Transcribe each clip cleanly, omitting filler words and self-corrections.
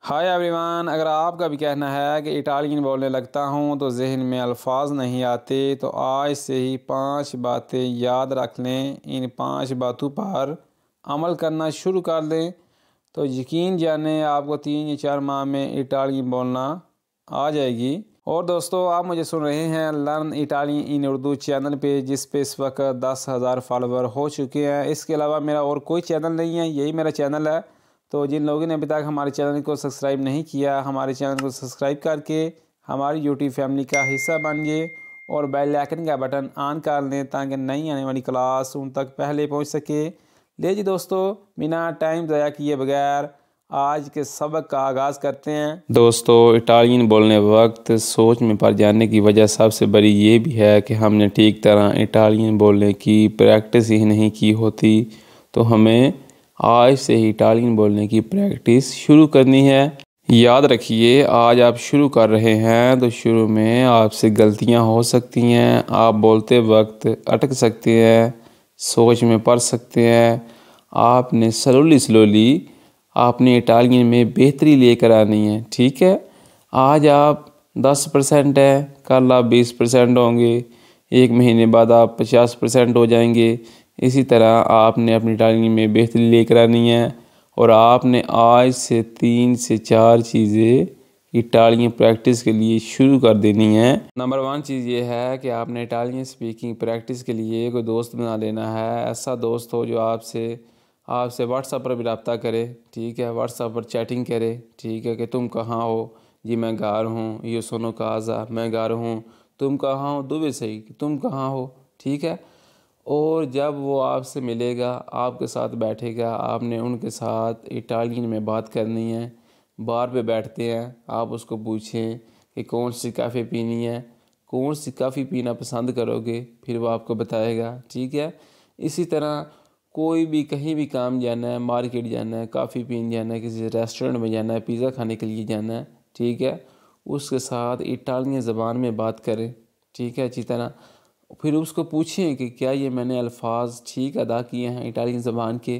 Hi everyone, अगर आपका भी कहना है कि इटालियन बोलने लगता हूँ तो जहन में अल्फाज नहीं आते, तो आज से ही 5 बातें याद रख लें। इन 5 बातों पर अमल करना शुरू कर दें तो यकीन जाने आपको 3 या 4 माह में इटालियन बोलना आ जाएगी। और दोस्तों, आप मुझे सुन रहे हैं लर्न इटालियन इन उर्दू चैनल पे, जिस पे इस वक्त 10,000 फॉलोवर हो चुके हैं। इसके अलावा मेरा और कोई चैनल नहीं है, यही मेरा चैनल है। तो जिन लोगों ने अभी तक हमारे चैनल को सब्सक्राइब नहीं किया, हमारे चैनल को सब्सक्राइब करके हमारी यूट्यूब फैमिली का हिस्सा बनिए और बेल आइकन का बटन ऑन कर लें ताकि नई आने वाली क्लास उन तक पहले पहुंच सके। ले जी दोस्तों, बिना टाइम ज़ाया किए बगैर आज के सबक का आगाज़ करते हैं। दोस्तों, इटालियन बोलने वक्त सोच में पड़ जाने की वजह सबसे बड़ी ये भी है कि हमने ठीक तरह इटालियन बोलने की प्रैक्टिस ही नहीं की होती। तो हमें आज से ही इटालियन बोलने की प्रैक्टिस शुरू करनी है। याद रखिए, आज आप शुरू कर रहे हैं तो शुरू में आपसे गलतियां हो सकती हैं। आप बोलते वक्त अटक सकते हैं, सोच में पड़ सकते हैं। आपने स्लोली आपने इटालियन में बेहतरी लेकर आनी है, ठीक है। आज आप 10% है, कल आप 20% होंगे, 1 महीने बाद आप 50% हो जाएंगे। इसी तरह आपने अपनी इटालियन में बेहतरी लेकर आनी है और आपने आज से 3 से 4 चीज़ें इटालियन प्रैक्टिस के लिए शुरू कर देनी है। नंबर 1 चीज़ ये है कि आपने इटालियन स्पीकिंग प्रैक्टिस के लिए कोई दोस्त बना लेना है। ऐसा दोस्त हो जो आपसे व्हाट्सएप पर भी रब्ता करे, ठीक है। व्हाट्सएप पर चैटिंग करे, ठीक है, कि तुम कहाँ हो जी, मैं घर हूँ, ये सुनो काजा, मैं घर हूँ, तुम कहाँ हो, दुबई सही, तुम कहाँ हो, ठीक है। और जब वो आपसे मिलेगा, आपके साथ बैठेगा, आपने उनके साथ इटालियन में बात करनी है। बार पे बैठते हैं, आप उसको पूछें कि कौन सी काफ़ी पीनी है, कौन सी काफ़ी पीना पसंद करोगे, फिर वो आपको बताएगा, ठीक है। इसी तरह कोई भी कहीं भी काम जाना है, मार्केट जाना है, काफ़ी पीने जाना है, किसी रेस्टोरेंट में जाना है, पिज़्ज़ा खाने के लिए जाना है, ठीक है, उसके साथ इटालियन ज़बान में बात करें, ठीक है, अच्छी तरह। फिर उसको पूछें कि क्या ये मैंने अल्फाज ठीक अदा किए हैं इटालियन ज़बान के,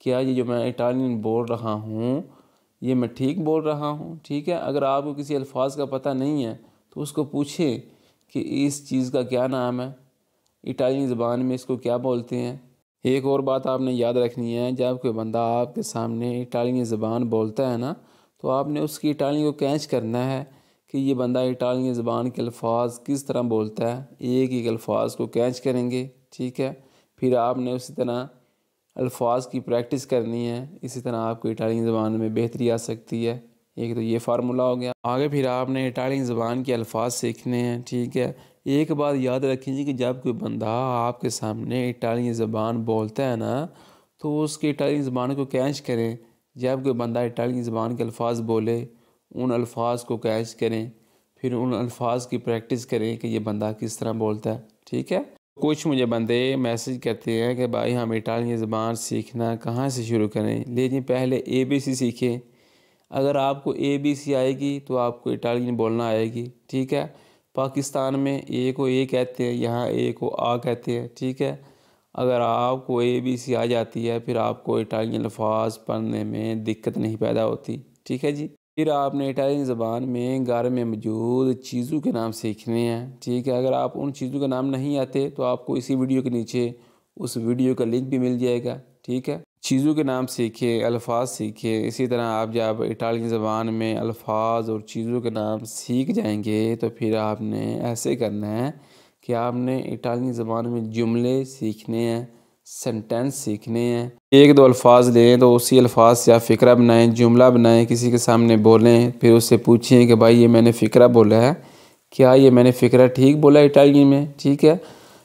क्या ये जो मैं इटालियन बोल रहा हूँ ये मैं ठीक बोल रहा हूँ, ठीक है। अगर आपको किसी अल्फाज का पता नहीं है तो उसको पूछें कि इस चीज़ का क्या नाम है, इटालियन ज़बान में इसको क्या बोलते हैं। एक और बात आपने याद रखनी है, जब कोई बंदा आपके सामने इटालियन ज़बान बोलता है ना, तो आपने उसकी इटालियन को कैच करना है कि ये बंदा इटालियन ज़बान के अल्फाज किस तरह बोलता है। एक एक अल्फाज को कैच करेंगे, ठीक है। फिर आपने उसी तरह अल्फाज की प्रैक्टिस करनी है। इसी तरह आपको इटालियन ज़बान में बेहतरी आ सकती है। एक तो ये फार्मूला हो गया। आगे फिर आपने इटालियन ज़बान के अल्फाज सीखने हैं, ठीक है। एक बात याद रखिए कि जब कोई बंदा आपके सामने इटालियन ज़बान बोलता है ना, तो उसकी इटालियन ज़बान को कैच करें। जब कोई बंदा इटालियन ज़बान के अल्फाज बोले, उन अल्फाज को कैच करें, फिर उन अल्फाज की प्रैक्टिस करें कि ये बंदा किस तरह बोलता है, ठीक है। कुछ मुझे बंदे मैसेज करते हैं कि भाई हम इटालियन ज़बान सीखना कहाँ से शुरू करें। लेकिन पहले ABC सीखें। अगर आपको ABC आएगी तो आपको इटालियन बोलना आएगी, ठीक है। पाकिस्तान में ए को ए कहते हैं, यहाँ ए को आ कहते हैं, ठीक है। अगर आपको ABC आ जाती है फिर आपको इटालियन अल्फाज पढ़ने में दिक्कत नहीं पैदा होती, ठीक है जी। फिर आपने इटालियन ज़बान में घर में मौजूद चीज़ों के नाम सीखने हैं, ठीक है। अगर आप उन चीज़ों के नाम नहीं आते तो आपको इसी वीडियो के नीचे उस वीडियो का लिंक भी मिल जाएगा, ठीक है। चीज़ों के नाम सीखें, अल्फाज सीखें। इसी तरह आप जब इटालियन ज़बान में अल्फाज और चीज़ों के नाम सीख जाएंगे तो फिर आपने ऐसे करना है कि आपने इटालियन ज़बान में जुमले सीखने हैं, सेंटेंस सीखने हैं। एक दो अल्फाज लें तो उसी अल्फाज से आप फ़िक्रा बनाएं, जुमला बनाएं, किसी के सामने बोलें। फिर उससे पूछें कि भाई ये मैंने फ़िक्रा बोला है, क्या ये मैंने फ़िक्रा ठीक बोला इटालियन में, ठीक है।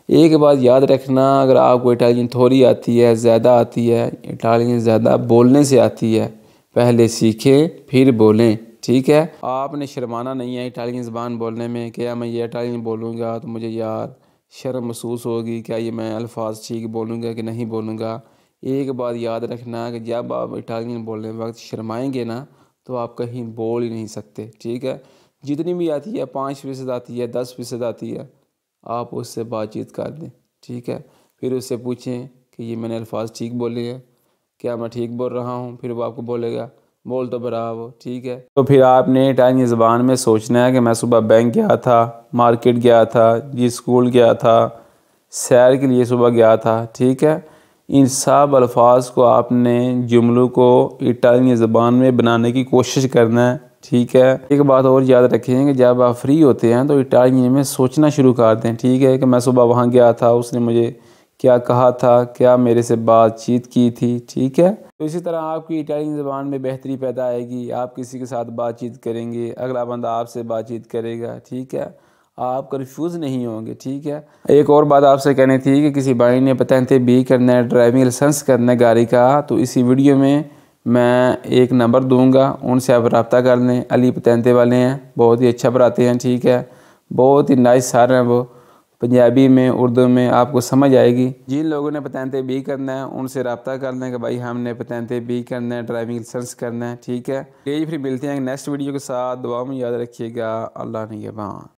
एक बात याद रखना, अगर आपको इटालियन थोड़ी आती है, ज़्यादा आती है, इटालियन ज़्यादा बोलने से आती है, पहले सीखें फिर बोलें, ठीक है। आपने शर्माना नहीं है इटालियन ज़बान बोलने में। क्या मैं ये इटालियन बोलूँगा तो मुझे यार शर्म महसूस होगी, क्या ये मैं अल्फाज ठीक बोलूँगा कि नहीं बोलूँगा। एक बात याद रखना कि जब आप इटालियन बोलने वक्त शर्माएंगे ना तो आप कहीं बोल ही नहीं सकते, ठीक है। जितनी भी आती है, 5% आती है, 10% आती है, आप उससे बातचीत कर दें, ठीक है। फिर उससे पूछें कि ये मैंने अल्फाज ठीक बोले हैं, क्या मैं ठीक बोल रहा हूँ। फिर वो आपको बोलेगा बोल तो बराबर, ठीक है। तो फिर आपने इटालियन ज़बान में सोचना है कि मैं सुबह बैंक गया था, मार्केट गया था, जी स्कूल गया था, सैर के लिए सुबह गया था, ठीक है। इन सब अल्फाज को आपने जुमलों को इटालियन ज़बान में बनाने की कोशिश करना है, ठीक है। एक बात और याद रखें कि जब आप फ्री होते हैं तो इटालियन में सोचना शुरू कर दें, ठीक है, कि मैं सुबह वहाँ गया था, उसने मुझे क्या कहा था, क्या मेरे से बातचीत की थी, ठीक है। तो इसी तरह आपकी इटालियन ज़बान में बेहतरी पैदा आएगी। आप किसी के साथ बातचीत करेंगे, अगला बंदा आपसे बातचीत करेगा, ठीक है, आप कन्फ्यूज़ नहीं होंगे, ठीक है। एक और बात आपसे कहनी थी कि किसी भाई ने पतंते बी करना है, ड्राइविंग लाइसेंस करना है गाड़ी का, तो इसी वीडियो में मैं एक नंबर दूंगा, उनसे आप रब्ता कर लें। अली पतंते वाले हैं, बहुत ही अच्छा पढ़ाते हैं, ठीक है, बहुत ही नाइस सर हैं वो। पंजाबी में, उर्दू में आपको समझ आएगी। जिन लोगों ने पतंते बी करना है उनसे रब्ता कर लें कि भाई हमने पतंते बी करना है, ड्राइविंग लाइसेंस करना है, ठीक है। यही फिर मिलते हैं नेक्स्ट वीडियो के साथ। दुआ में याद रखिएगा। अल्लाह निगहबान।